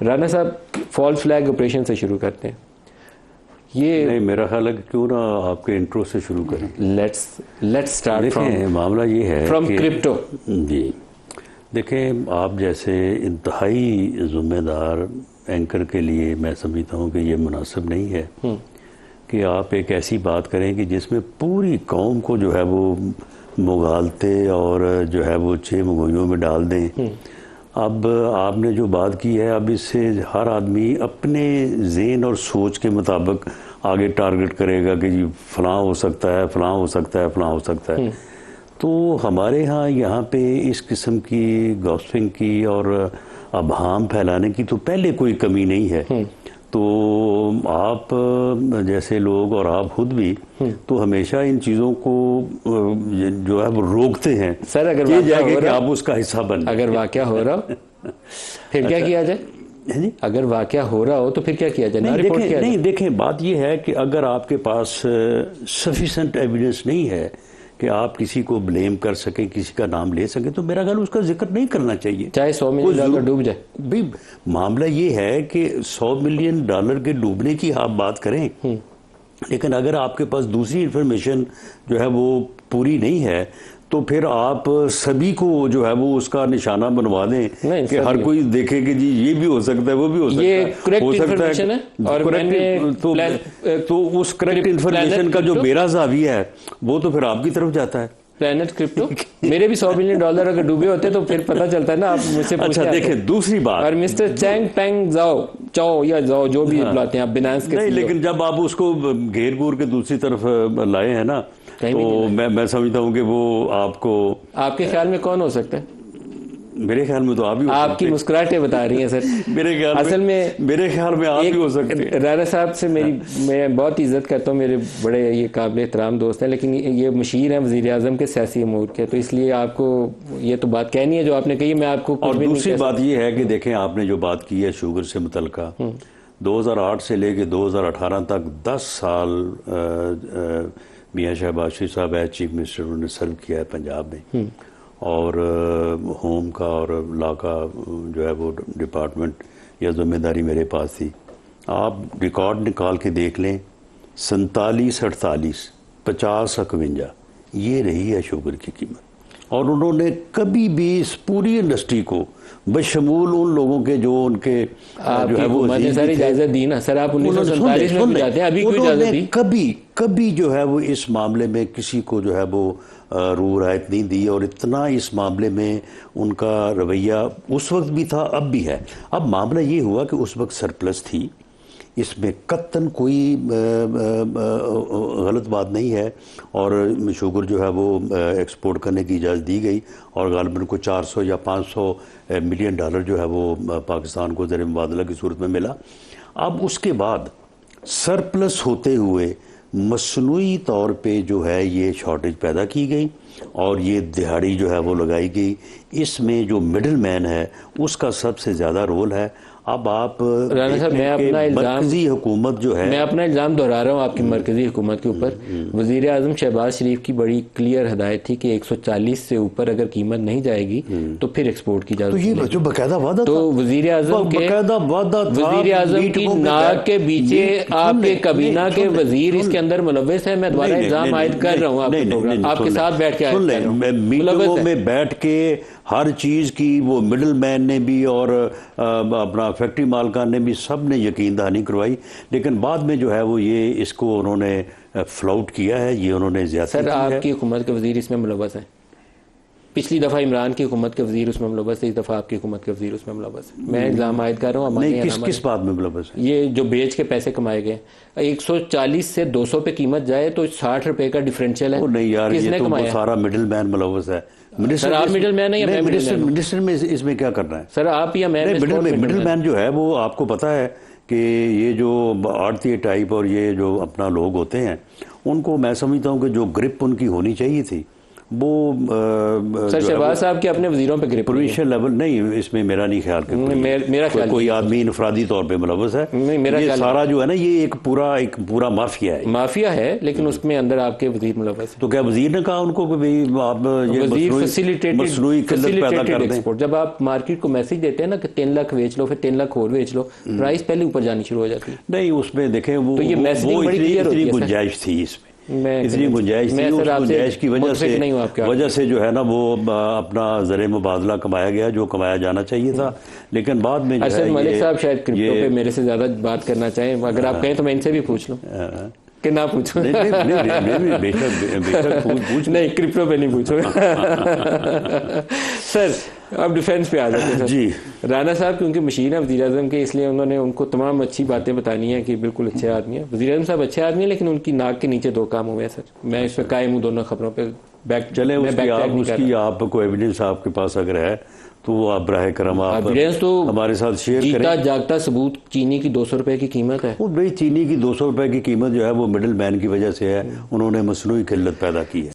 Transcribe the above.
رانا صاحب false flag operation سے شروع کرتے ہیں. یہ نہیں، میرا خیال ہے کہ کیوں نہ آپ کے انٹرو سے شروع کریں. لیٹس اسٹارٹ دیکھیں، معاملہ یہ ہے فرام کہ کرپٹو. جی دیکھیں، آپ جیسے انتہائی ذمہ دار اینکر کے لیے میں سمجھتا ہوں کہ یہ مناسب نہیں ہے کہ آپ ایک ایسی بات کریں کہ جس میں پوری قوم کو جو ہے وہ مغالطے اور جو ہے وہ 6 مگویوں میں ڈال دیں. اب آپ نے جو بات کی ہے، اب اس سے ہر آدمی اپنے ذہن اور سوچ کے مطابق آگے ٹارگٹ کرے گا کہ جی فلاں ہو سکتا ہے، فلاں ہو سکتا ہے، فلاں ہو سکتا ہے. تو ہمارے ہاں یہاں پہ اس قسم کی گوسپنگ کی اور ابہام پھیلانے کی تو پہلے کوئی کمی نہیں ہے. تو آپ جیسے لوگ اور آپ خود بھی تو ہمیشہ ان چیزوں کو جو ہے وہ روکتے ہیں. سر اگر یہ واقعہ جائے ہو کہ رہا آپ اس کا حصہ بن جائیں. اگر واقعہ ہو رہا ہو پھر کیا کیا جائے؟ اگر واقعہ ہو رہا ہو تو پھر کیا کیا جائے؟ نہیں دیکھیں، بات یہ ہے کہ اگر آپ کے پاس سفیشینٹ ایویڈنس نہیں ہے کہ آپ کسی کو بلیم کر سکیں، کسی کا نام لے سکیں، تو میرا خیال اس کا ذکر نہیں کرنا چاہیے، چاہے $100 ملین ڈوب جائے. بھئی معاملہ یہ ہے کہ $100 ملین کے ڈوبنے کی آپ بات کریں، لیکن اگر آپ کے پاس دوسری انفارمیشن جو ہے وہ پوری نہیں ہے تو پھر آپ سبھی کو جو ہے وہ اس کا نشانہ بنوا دیں کہ ہر کوئی دیکھے کہ جی یہ بھی ہو سکتا ہے، وہ بھی ہو سکتا ہے. یہ کریکٹ انفارمیشن ہے اور میں نے تو اس کریکٹ انفارمیشن کا جو میرا زاویہ ہے وہ تو پھر آپ کی طرف جاتا ہے. پلانٹ کرپٹو میرے بھی $100 ملین اگر ڈوبے ہوتے تو پھر پتہ چلتا ہے نا. آپ مجھ سے اچھا دیکھیں، دوسری بات، اور مسٹر چینگ پینگ چاؤ یا زاؤ جو بھی بلاتے ہیں آپ بینانس کے، نہیں، لیکن جب آپ اس کو گھیر گور کے دوسری طرف لائے ہیں نا تو میں سمجھتا ہوں کہ وہ آپ کے خیال میں کون ہو سکتا ہے؟ میرے خیال میں تو آپ ہی ہو سکتے ہیں. آپ کی مسکراہٹیں بتا رہی ہیں سر. میرے خیال میں آپ ہی ہو سکتے ہیں. رانا صاحب سے میں بہت عزت کرتا ہوں، میرے بڑے یہ قابل احترام دوست ہیں، لیکن یہ مشیر ہیں وزیر اعظم کے سیاسی امور کے، تو اس لیے آپ کو یہ تو بات کہنی ہے جو آپ نے کہی. میں آپ کو اور دوسری بات یہ ہے کہ دیکھیں، آپ نے جو بات کی ہے شوگر سے متعلقہ، 2008 سے لے کے 2018 تک 10 سال میاں شہباز شریف صاحب ایز چیف منسٹر انہوں نے سرو کیا ہے پنجاب میں، اور ہوم کا اور لا کا جو ہے وہ ڈپارٹمنٹ یا ذمہ داری میرے پاس تھی. آپ ریکارڈ نکال کے دیکھ لیں، 47 48 50 51 یہ رہی ہے شوگر کی قیمت. اور انہوں نے کبھی بھی اس پوری انڈسٹری کو بشمول ان لوگوں کے جو ان کے جو ہے وہ اجازت دی نا سر، آپ 1947 میں جاتے ہیں، ابھی کوئی اجازت دی؟ کبھی جو ہے وہ اس معاملے میں کسی کو جو ہے وہ رو رعایت نہیں دی، اور اتنا اس معاملے میں ان کا رویہ اس وقت بھی تھا، اب بھی ہے. اب معاملہ یہ ہوا کہ اس وقت سرپلس تھی، اس میں قطعاً کوئی غلط بات نہیں ہے، اور شوگر جو ہے وہ ایکسپورٹ کرنے کی اجازت دی گئی، اور غالباً کو $400 یا $500 ملین جو ہے وہ پاکستان کو زیر مبادلہ کی صورت میں ملا. اب اس کے بعد سرپلس ہوتے ہوئے مصنوعی طور پہ جو ہے یہ شارٹیج پیدا کی گئی، اور یہ دہاڑی جو ہے وہ لگائی گئی. اس میں جو مڈل مین ہے اس کا سب سے زیادہ رول ہے. اب آپ رانا صاحب، مرکزی حکومت جو ہے، میں اپنا الزام دہرا رہا ہوں آپ کی مرکزی حکومت کے اوپر. وزیر اعظم شہباز شریف کی بڑی کلیئر ہدایت تھی کہ 140 سے اوپر اگر قیمت نہیں جائے گی تو پھر ایکسپورٹ کی اجازت. تو یہ جو باقاعدہ وعدہ تو وزیر اعظم کی ناک کے پیچھے آپ کے کابینہ کے وزیر اس کے اندر ملوث ہے. میں دوبارہ الزام عائد کر رہا ہوں آپ کے ساتھ بیٹھ کے میٹنگوں میں بیٹھ کے ہر چیز کی وہ مڈل مین نے بھی اور اپنا فیکٹری مالکان نے بھی سب نے یقین دہانی کروائی، لیکن بعد میں جو ہے وہ یہ اس کو انہوں نے فلاؤٹ کیا ہے، یہ انہوں نے زیادتی کی ہے. سر آپ کی حکومت کے وزیر اس میں ملوث ہیں. پچھلی دفعہ عمران کی حکومت کے وزیر اس میں ملوث تھے، اس دفعہ آپ کی حکومت کے وزیر اس میں ملوث ہے. میں الزام عائد کر رہا ہوں. نہیں، کس بات میں ملوث ہے؟ یہ جو بیچ کے پیسے کمائے گئے، 140 سے 200 پہ قیمت جائے تو $60 کا ڈیفرنشیل ہے. نہیں یار، یہ تو سارا مڈل مین ملوث ہے. سر آپ مڈل مین ہیں یا میں منسٹر میں اس میں کیا کرنا ہے؟ سر آپ یا میں؟ مڈل مین جو ہے وہ آپ کو پتا ہے کہ یہ جو آڑتی ٹائپ اور یہ جو اپنا لوگ ہوتے ہیں ان کو میں سمجھتا ہوں کہ جو گرپ ان کی ہونی چاہیے تھی وہ سر شہباز صاحب کے اپنے وزیروں پہ گرفت پروونشل لیول نہیں، اس میں میرا نہیں خیال کہ کوئی آدمی انفرادی طور پہ ملوث ہے. یہ سارا جو ہے نا یہ ایک پورا مافیا ہے. مافیا ہے لیکن اس میں اندر آپ کے وزیر ملوث ہے. تو کیا وزیر نے کہا ان کو کہ آپ یہ مصنوعی قلت پیدا کر دیں؟ جب آپ مارکیٹ کو میسج دیتے ہیں نا کہ 3 لاکھ بیچ لو، پھر 3 لاکھ اور بیچ لو، پرائز پہلے اوپر جانی شروع ہو جاتی ہے. نہیں اس میں دیکھیں وہ اتنی گنجائش تھی، اس میں اتنی گنجائش تھی، اس گنجائش کی وجہ سے جو ہے نا وہ اپنا زر مبادلہ کمایا گیا جو کمایا جانا چاہیے تھا. لیکن بعد میں ارشد ملک صاحب شاید کرپٹو پہ میرے سے زیادہ بات کرنا چاہیں، اگر آپ کہیں تو میں ان سے بھی پوچھ لوں کہ نہ پوچھوں. نہیں کرپٹو پہ نہیں پوچھو. سر اب ڈیفینس پہ آ جاتے ہیں. جی رانا صاحب کیونکہ مشیر ہیں وزیر اعظم کے، اس لیے انہوں نے ان کو تمام اچھی باتیں بتانی ہیں کہ بالکل اچھے آدمی ہیں. وزیر اعظم صاحب اچھے آدمی ہیں لیکن ان کی ناک کے نیچے 2 کام ہوئے ہیں سر. میں اس پہ قائم ہوں دونوں خبروں پہ. چلے اس کی آپ کو ایویڈنس آپ کے پاس اگر ہے تو وہ آپ براہ کرم آپ ہمارے ساتھ شیئر کریں. جیتا جاگتا ثبوت چینی کی 200 روپے کی قیمت ہے. وہ بھائی چینی کی 200 روپے کی قیمت جو ہے وہ مڈل مین کی وجہ سے ہے، انہوں نے مصنوعی قلت پیدا کی ہے.